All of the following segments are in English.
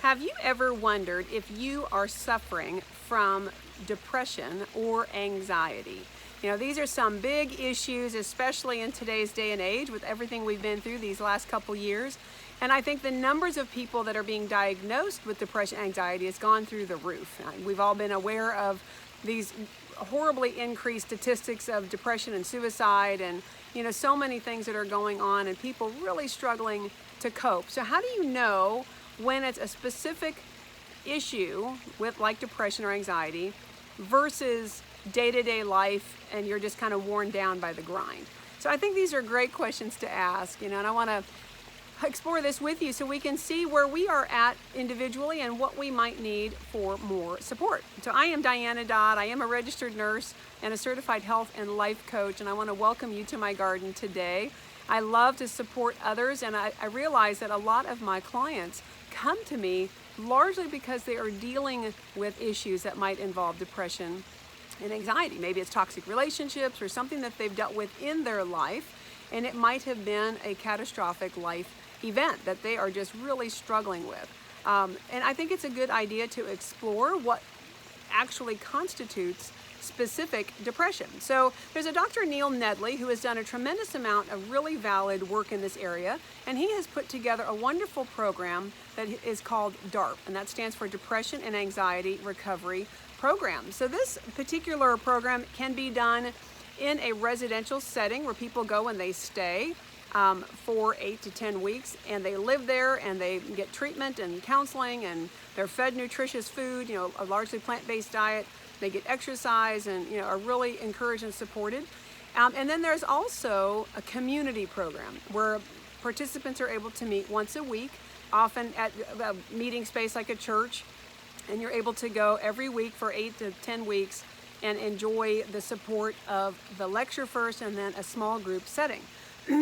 Have you ever wondered if you are suffering from depression or anxiety? These are some big issues, especially in today's day and age with everything we've been through these last couple years. And I think the numbers of people that are being diagnosed with depression and anxiety has gone through the roof. We've all been aware of these horribly increased statistics of depression and suicide and so many things that are going on and people really struggling to cope. So how do you know when it's a specific issue with like depression or anxiety versus day-to-day life and you're just kind of worn down by the grind? So I think these are great questions to ask, and I want to explore this with you so we can see where we are at individually and what we might need for more support. So I am Diana Dodd. I am a registered nurse and a certified health and life coach, and I want to welcome you to my garden today. I love to support others, and I realize that a lot of my clients come to me largely because they are dealing with issues that might involve depression and anxiety. Maybe it's toxic relationships or something that they've dealt with in their life, and it might have been a catastrophic life event that they are just really struggling with. And I think it's a good idea to explore what actually constitutes specific depression. So there's a Dr. Neil Nedley who has done a tremendous amount of really valid work in this area, and he has put together a wonderful program that is called DARP, and that stands for Depression and Anxiety Recovery Program. So this particular program can be done in a residential setting where people go and they stay for 8 to 10 weeks, and they live there and they get treatment and counseling, and they're fed nutritious food, a largely plant-based diet. They get exercise and are really encouraged and supported. And then there's also a community program where participants are able to meet once a week, often at a meeting space like a church, and you're able to go every week for 8 to 10 weeks and enjoy the support of the lecture first and then a small group setting.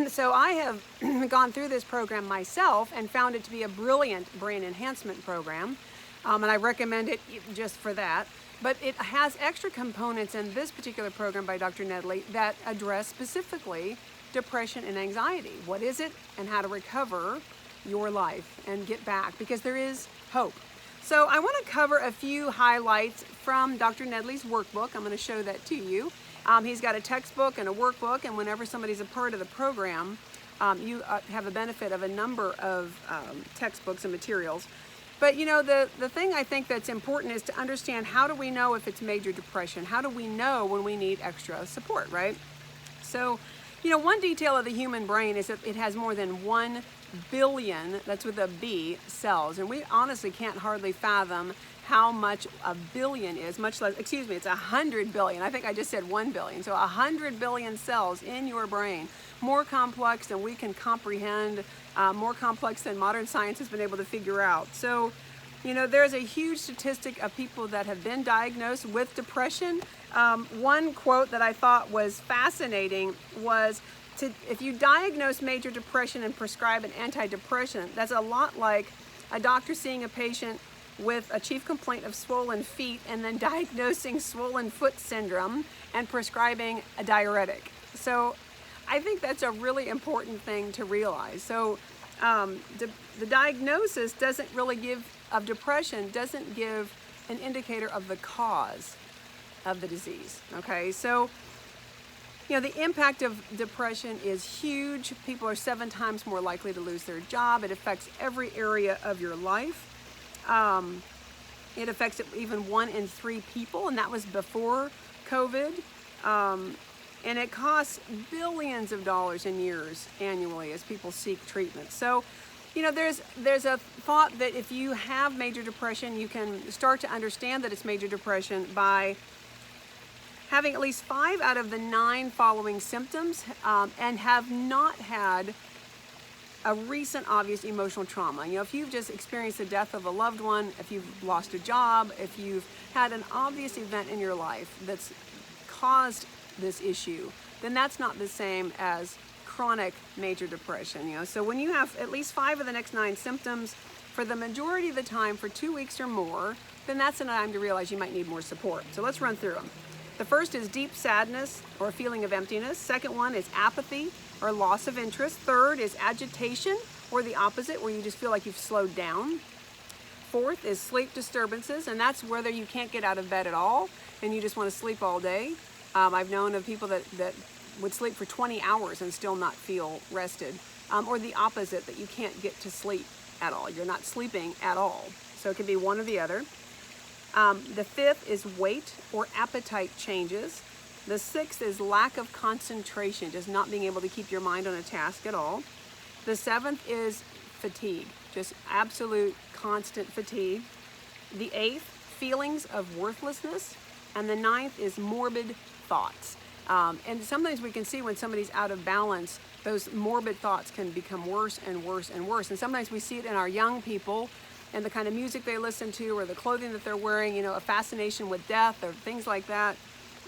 So I have gone through this program myself and found it to be a brilliant brain enhancement program, and I recommend it just for that. But it has extra components in this particular program by Dr. Nedley that address specifically depression and anxiety. What is it and how to recover your life and get back, because there is hope. So I want to cover a few highlights from Dr. Nedley's workbook. I'm going to show that to you. He's got a textbook and a workbook, and whenever somebody's a part of the program, you have a benefit of a number of textbooks and materials. But the thing I think that's important is to understand, how do we know if it's major depression? How do we know when we need extra support, right? So, one detail of the human brain is that it has more than 1 billion, that's with a B, cells. And we honestly can't hardly fathom how much a billion is, much less, excuse me, it's 100 billion. I think I just said 1 billion. So 100 billion cells in your brain, more complex than we can comprehend, more complex than modern science has been able to figure out. So, there's a huge statistic of people that have been diagnosed with depression. One quote that I thought was fascinating was, if you diagnose major depression and prescribe an antidepressant, that's a lot like a doctor seeing a patient with a chief complaint of swollen feet and then diagnosing swollen foot syndrome and prescribing a diuretic. So I think that's a really important thing to realize. So the diagnosis doesn't really of depression doesn't give an indicator of the cause of the disease. Okay, so the impact of depression is huge. People are 7 times more likely to lose their job. It affects every area of your life. It affects even 1 in 3 people, and that was before COVID. And it costs billions of dollars in years annually as people seek treatment. So, there's a thought that if you have major depression, you can start to understand that it's major depression by having at least 5 out of the 9 following symptoms and have not had a recent obvious emotional trauma. If you've just experienced the death of a loved one, if you've lost a job, if you've had an obvious event in your life that's caused this issue, then that's not the same as chronic major depression. So when you have at least 5 of the next 9 symptoms for the majority of the time for 2 weeks or more, then that's a time to realize you might need more support. So let's run through them. The first is deep sadness or a feeling of emptiness. Second one is apathy or loss of interest. Third is agitation, or the opposite, where you just feel like you've slowed down. fourth is sleep disturbances, and that's whether you can't get out of bed at all and you just want to sleep all day. I've known of people that would sleep for 20 hours and still not feel rested, or the opposite, that you can't get to sleep at all. You're not sleeping at all. So it can be one or the other. The fifth is weight or appetite changes. The sixth is lack of concentration, just not being able to keep your mind on a task at all. The seventh is fatigue, just absolute constant fatigue. The eighth, feelings of worthlessness. And the ninth is morbid thoughts. And sometimes we can see when somebody's out of balance, those morbid thoughts can become worse and worse and worse. And sometimes we see it in our young people and the kind of music they listen to or the clothing that they're wearing, a fascination with death or things like that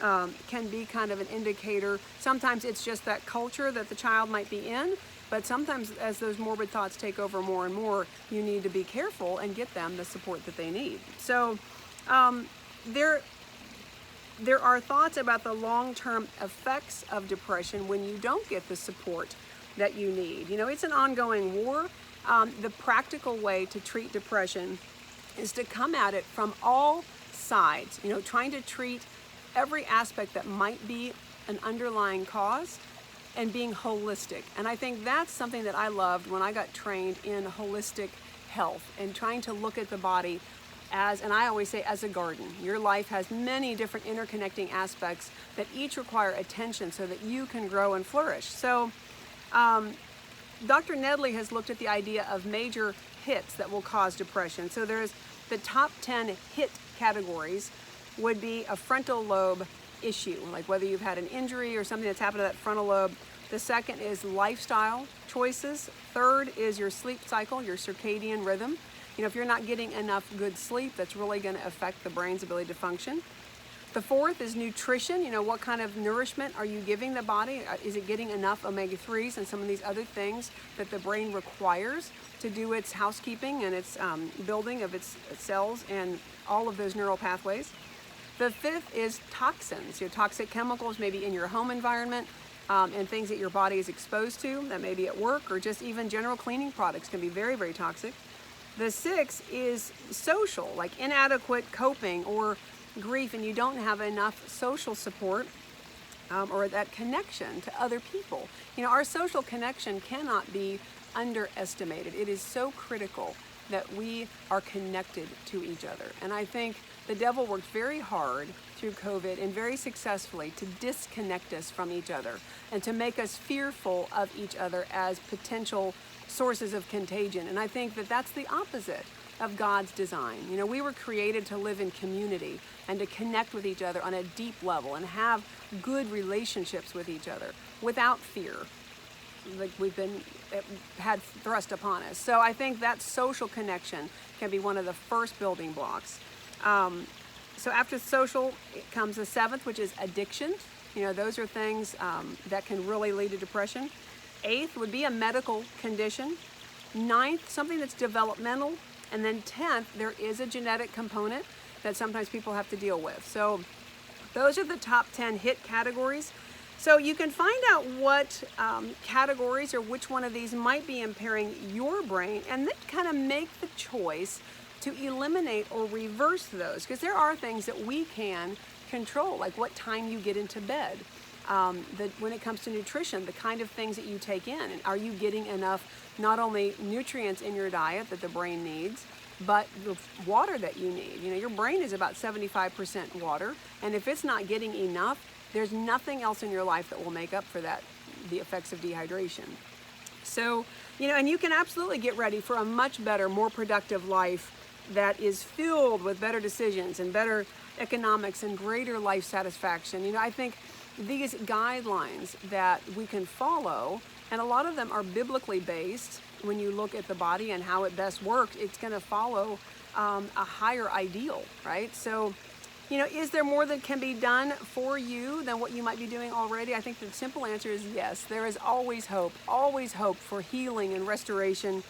can be kind of an indicator. Sometimes it's just that culture that the child might be in, but sometimes as those morbid thoughts take over more and more, you need to be careful and get them the support that they need. So there are thoughts about the long-term effects of depression when you don't get the support that you need. It's an ongoing war. The practical way to treat depression is to come at it from all sides, trying to treat every aspect that might be an underlying cause and being holistic. And I think that's something that I loved when I got trained in holistic health and trying to look at the body as, and I always say, as a garden. Your life has many different interconnecting aspects that each require attention so that you can grow and flourish. So Dr. Nedley has looked at the idea of major hits that will cause depression. So there's the top 10 hit categories would be a frontal lobe issue, like whether you've had an injury or something that's happened to that frontal lobe. The second is lifestyle choices. Third is your sleep cycle, your circadian rhythm. If you're not getting enough good sleep, that's really going to affect the brain's ability to function. The fourth is nutrition. What kind of nourishment are you giving the body? Is it getting enough omega-3s and some of these other things that the brain requires to do its housekeeping and its building of its cells and all of those neural pathways? The fifth is toxins, toxic chemicals maybe in your home environment and things that your body is exposed to that may be at work, or just even general cleaning products can be very, very toxic. The sixth is social, like inadequate coping or grief, and you don't have enough social support or that connection to other people. Our social connection cannot be underestimated. It is so critical that we are connected to each other. And I think the devil worked very hard through COVID and very successfully to disconnect us from each other and to make us fearful of each other as potential sources of contagion. And I think that that's the opposite of God's design. We were created to live in community and to connect with each other on a deep level and have good relationships with each other without fear, like we've been had thrust upon us. So I think that social connection can be one of the first building blocks. So after social comes the seventh, which is addiction. Those are things that can really lead to depression. Eighth would be a medical condition. Ninth, something that's developmental. And then 10th, there is a genetic component that sometimes people have to deal with. So those are the top 10 hit categories. So you can find out what categories or which one of these might be impairing your brain, and then kind of make the choice to eliminate or reverse those, because there are things that we can control, like what time you get into bed. When it comes to nutrition, the kind of things that you take in, and are you getting enough not only nutrients in your diet that the brain needs, but the water that you need. Your brain is about 75% water, and if it's not getting enough, there's nothing else in your life that will make up for that, the effects of dehydration. So, and you can absolutely get ready for a much better, more productive life that is filled with better decisions and better economics and greater life satisfaction. I think these guidelines that we can follow, and a lot of them are biblically based. When you look at the body and how it best works, it's going to follow a higher ideal, right? So, is there more that can be done for you than what you might be doing already? I think the simple answer is yes. There is always hope for healing and restoration.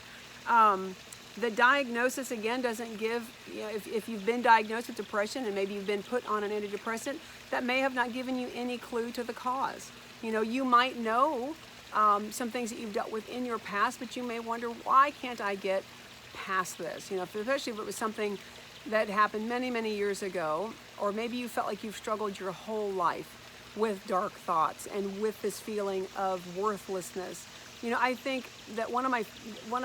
The diagnosis, again, doesn't give, if you've been diagnosed with depression and maybe you've been put on an antidepressant, that may have not given you any clue to the cause. You might know some things that you've dealt with in your past, but you may wonder, why can't I get past this. Especially if it was something that happened many, many years ago, or maybe you felt like you've struggled your whole life with dark thoughts and with this feeling of worthlessness. I think that one of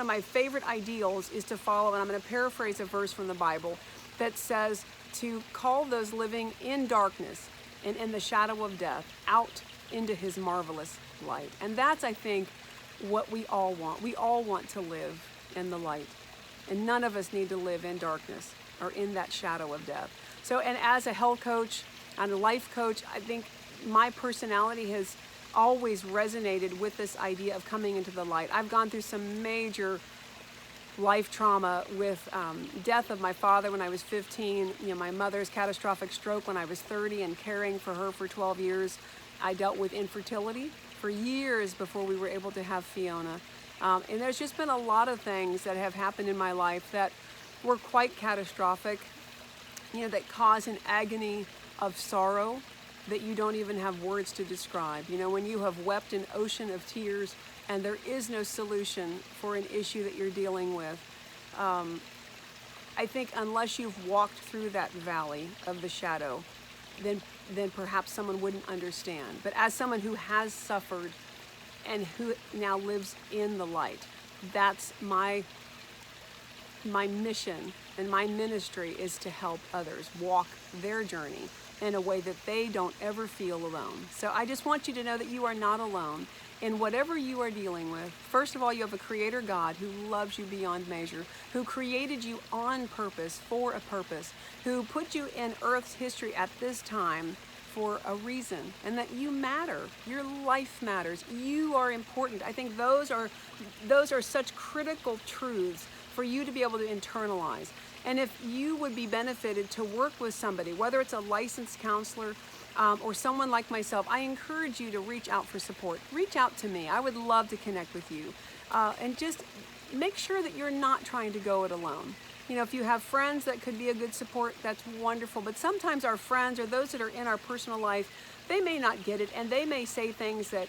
my favorite ideals is to follow, and I'm going to paraphrase a verse from the Bible that says to call those living in darkness and in the shadow of death out into his marvelous light. And that's, I think, what we all want. We all want to live in the light, and none of us need to live in darkness or in that shadow of death. So, and as a health coach and a life coach, I think my personality has always resonated with this idea of coming into the light. I've gone through some major life trauma with death of my father when I was 15, my mother's catastrophic stroke when I was 30, and caring for her for 12 years. I dealt with infertility for years before we were able to have Fiona. And there's just been a lot of things that have happened in my life that were quite catastrophic, that cause an agony of sorrow that you don't even have words to describe. When you have wept an ocean of tears and there is no solution for an issue that you're dealing with, I think unless you've walked through that valley of the shadow, then perhaps someone wouldn't understand. But as someone who has suffered and who now lives in the light, that's my mission and my ministry, is to help others walk their journey in a way that they don't ever feel alone. So I just want you to know that you are not alone in whatever you are dealing with. First of all, you have a creator God who loves you beyond measure, who created you on purpose, for a purpose, who put you in Earth's history at this time for a reason, and that you matter. Your life matters. You are important. I think those are such critical truths for you to be able to internalize. And if you would be benefited to work with somebody, whether it's a licensed counselor or someone like myself, I encourage you to reach out for support. Reach out to me. I would love to connect with you. And just make sure that you're not trying to go it alone. If you have friends that could be a good support, that's wonderful. But sometimes our friends or those that are in our personal life, they may not get it, and they may say things that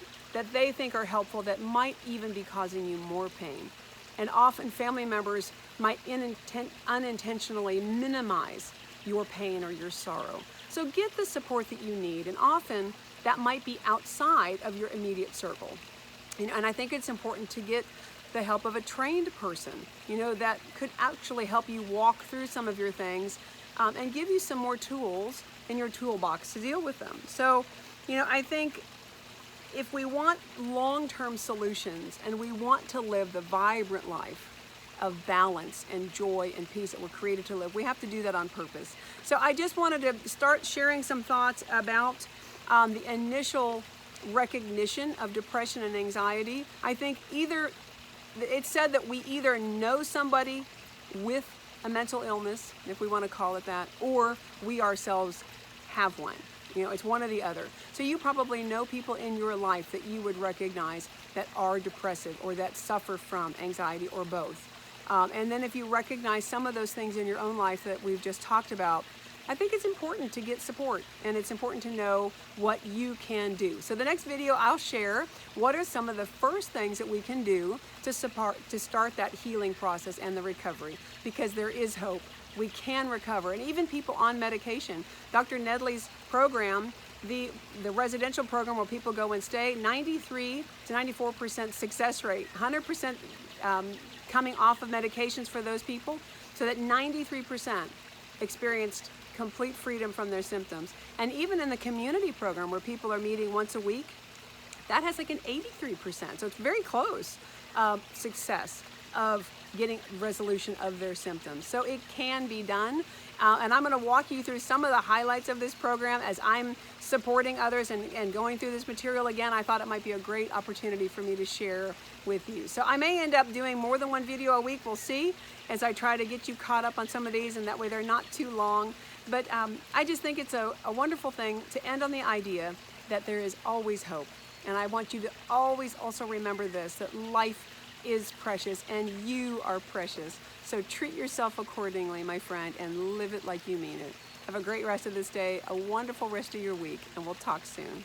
they think are helpful that might even be causing you more pain. And often family members might unintentionally minimize your pain or your sorrow. So get the support that you need, and often that might be outside of your immediate circle. And I think it's important to get the help of a trained person, that could actually help you walk through some of your things and give you some more tools in your toolbox to deal with them. So, I think if we want long-term solutions and we want to live the vibrant life of balance and joy and peace that we're created to live, we have to do that on purpose. So I just wanted to start sharing some thoughts about the initial recognition of depression and anxiety. I think it's said that we either know somebody with a mental illness, if we want to call it that, or we ourselves have one. It's one or the other. So you probably know people in your life that you would recognize that are depressive or that suffer from anxiety, or both. And then if you recognize some of those things in your own life that we've just talked about, I think it's important to get support, and it's important to know what you can do. So the next video I'll share what are some of the first things that we can do to start that healing process and the recovery, because there is hope. We can recover. And even people on medication, Dr. Nedley's program, the residential program where people go and stay, 93 to 94% success rate, 100% coming off of medications for those people, so that 93% experienced complete freedom from their symptoms. And even in the community program where people are meeting once a week, that has like an 83%. So it's very close success of getting resolution of their symptoms. So it can be done. And I'm going to walk you through some of the highlights of this program as I'm supporting others and going through this material again. I thought it might be a great opportunity for me to share with you. So I may end up doing more than one video a week. We'll see as I try to get you caught up on some of these, and that way they're not too long. But I just think it's a wonderful thing to end on the idea that there is always hope. And I want you to always also remember this, that life is precious and you are precious. So treat yourself accordingly, my friend, and live it like you mean it. Have a great rest of this day, a wonderful rest of your week, and we'll talk soon.